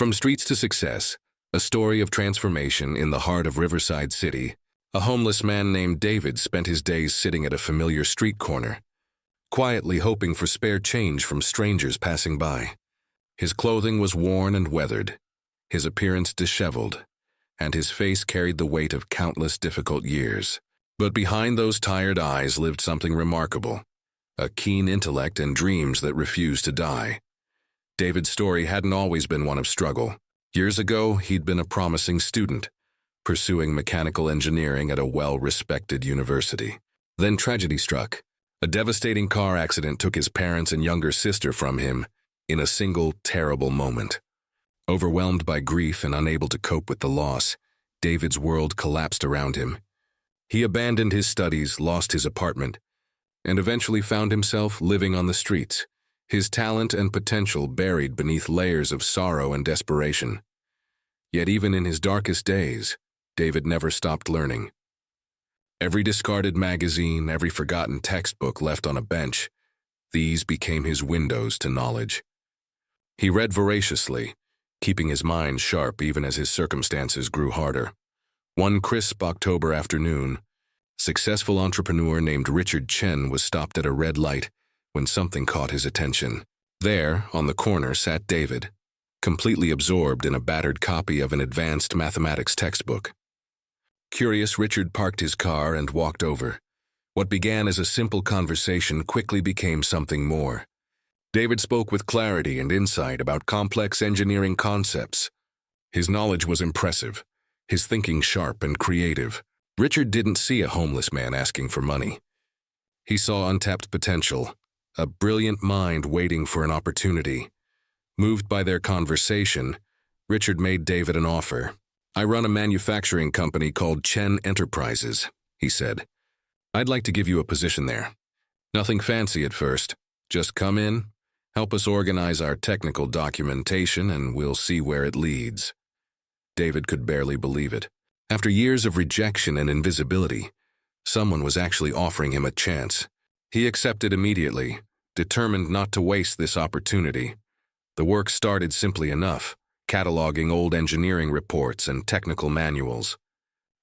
From streets to success, a story of transformation in the heart of Riverside City, a homeless man named David spent his days sitting at a familiar street corner, quietly hoping for spare change from strangers passing by. His clothing was worn and weathered, his appearance disheveled, and his face carried the weight of countless difficult years. But behind those tired eyes lived something remarkable, a keen intellect and dreams that refused to die. David's story hadn't always been one of struggle. Years ago, he'd been a promising student, pursuing mechanical engineering at a well-respected university. Then tragedy struck. A devastating car accident took his parents and younger sister from him in a single terrible moment. Overwhelmed by grief and unable to cope with the loss, David's world collapsed around him. He abandoned his studies, lost his apartment, and eventually found himself living on the streets, his talent and potential buried beneath layers of sorrow and desperation. Yet even in his darkest days, David never stopped learning. Every discarded magazine, every forgotten textbook left on a bench, these became his windows to knowledge. He read voraciously, keeping his mind sharp even as his circumstances grew harder. One crisp October afternoon, a successful entrepreneur named Richard Chen was stopped at a red light when something caught his attention. There, on the corner, sat David, completely absorbed in a battered copy of an advanced mathematics textbook. Curious, Richard parked his car and walked over. What began as a simple conversation quickly became something more. David spoke with clarity and insight about complex engineering concepts. His knowledge was impressive, his thinking sharp and creative. Richard didn't see a homeless man asking for money. He saw untapped potential, a brilliant mind waiting for an opportunity. Moved by their conversation, Richard made David an offer. "I run a manufacturing company called Chen Enterprises," he said. "I'd like to give you a position there. Nothing fancy at first. Just come in, help us organize our technical documentation, and we'll see where it leads." David could barely believe it. After years of rejection and invisibility, someone was actually offering him a chance. He accepted immediately, determined not to waste this opportunity. The work started simply enough, cataloging old engineering reports and technical manuals.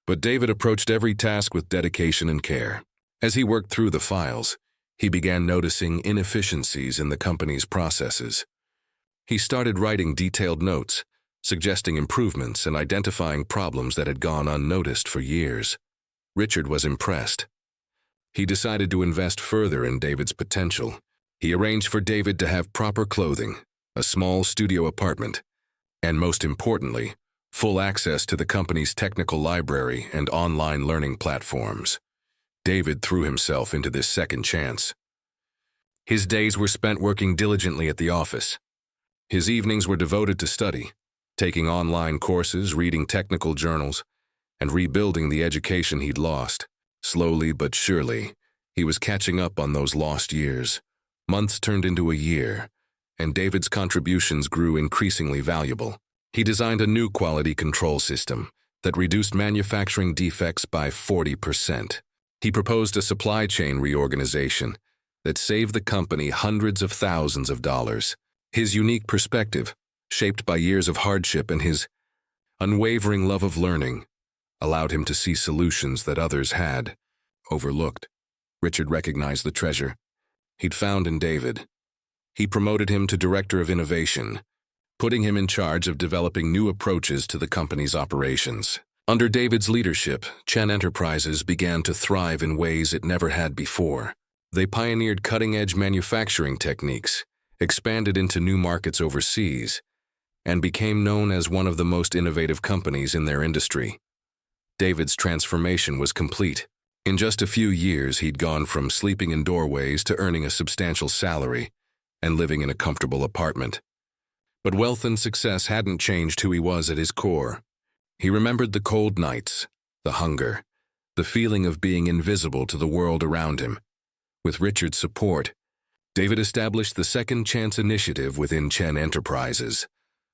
But David approached every task with dedication and care. As he worked through the files, he began noticing inefficiencies in the company's processes. He started writing detailed notes, suggesting improvements and identifying problems that had gone unnoticed for years. Richard was impressed. He decided to invest further in David's potential. He arranged for David to have proper clothing, a small studio apartment, and most importantly, full access to the company's technical library and online learning platforms. David threw himself into this second chance. His days were spent working diligently at the office. His evenings were devoted to study, taking online courses, reading technical journals, and rebuilding the education he'd lost. Slowly but surely, he was catching up on those lost years. Months turned into a year, and David's contributions grew increasingly valuable. He designed a new quality control system that reduced manufacturing defects by 40%. He proposed a supply chain reorganization that saved the company hundreds of thousands of dollars. His unique perspective, shaped by years of hardship and his unwavering love of learning, allowed him to see solutions that others had overlooked. Richard recognized the treasure he'd found in David. He promoted him to Director of Innovation, putting him in charge of developing new approaches to the company's operations. Under David's leadership, Chen Enterprises began to thrive in ways it never had before. They pioneered cutting-edge manufacturing techniques, expanded into new markets overseas, and became known as one of the most innovative companies in their industry. David's transformation was complete. In just a few years, he'd gone from sleeping in doorways to earning a substantial salary and living in a comfortable apartment. But wealth and success hadn't changed who he was at his core. He remembered the cold nights, the hunger, the feeling of being invisible to the world around him. With Richard's support, David established the Second Chance Initiative within Chen Enterprises,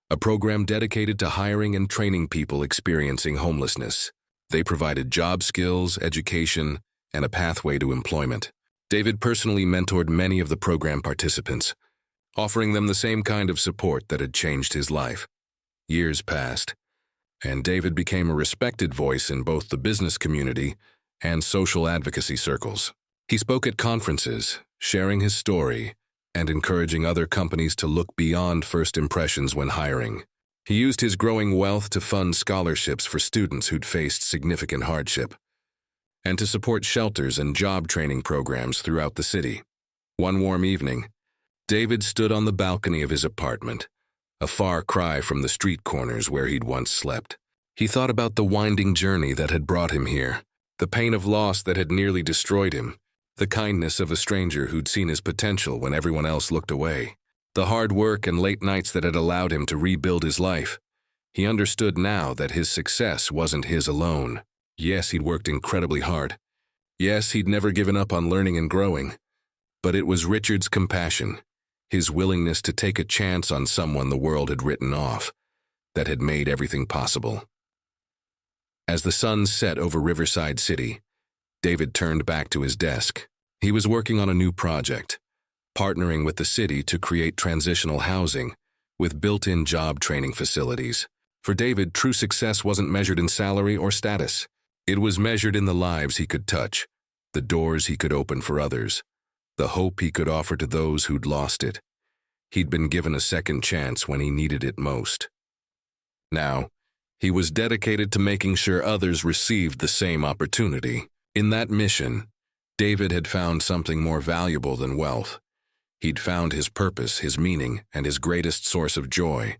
a program dedicated to hiring and training people experiencing homelessness. They provided job skills, education, and a pathway to employment. David personally mentored many of the program participants, offering them the same kind of support that had changed his life. Years passed, and David became a respected voice in both the business community and social advocacy circles. He spoke at conferences, sharing his story and encouraging other companies to look beyond first impressions when hiring. He used his growing wealth to fund scholarships for students who'd faced significant hardship, and to support shelters and job training programs throughout the city. One warm evening, David stood on the balcony of his apartment, a far cry from the street corners where he'd once slept. He thought about the winding journey that had brought him here, the pain of loss that had nearly destroyed him, the kindness of a stranger who'd seen his potential when everyone else looked away, the hard work and late nights that had allowed him to rebuild his life. He understood now that his success wasn't his alone. Yes, he'd worked incredibly hard. Yes, he'd never given up on learning and growing. But it was Richard's compassion, his willingness to take a chance on someone the world had written off, that had made everything possible. As the sun set over Riverside City, David turned back to his desk. He was working on a new project, partnering with the city to create transitional housing with built-in job training facilities. For David, true success wasn't measured in salary or status. It was measured in the lives he could touch, the doors he could open for others, the hope he could offer to those who'd lost it. He'd been given a second chance when he needed it most. Now, he was dedicated to making sure others received the same opportunity. In that mission, David had found something more valuable than wealth. He'd found his purpose, his meaning, and his greatest source of joy.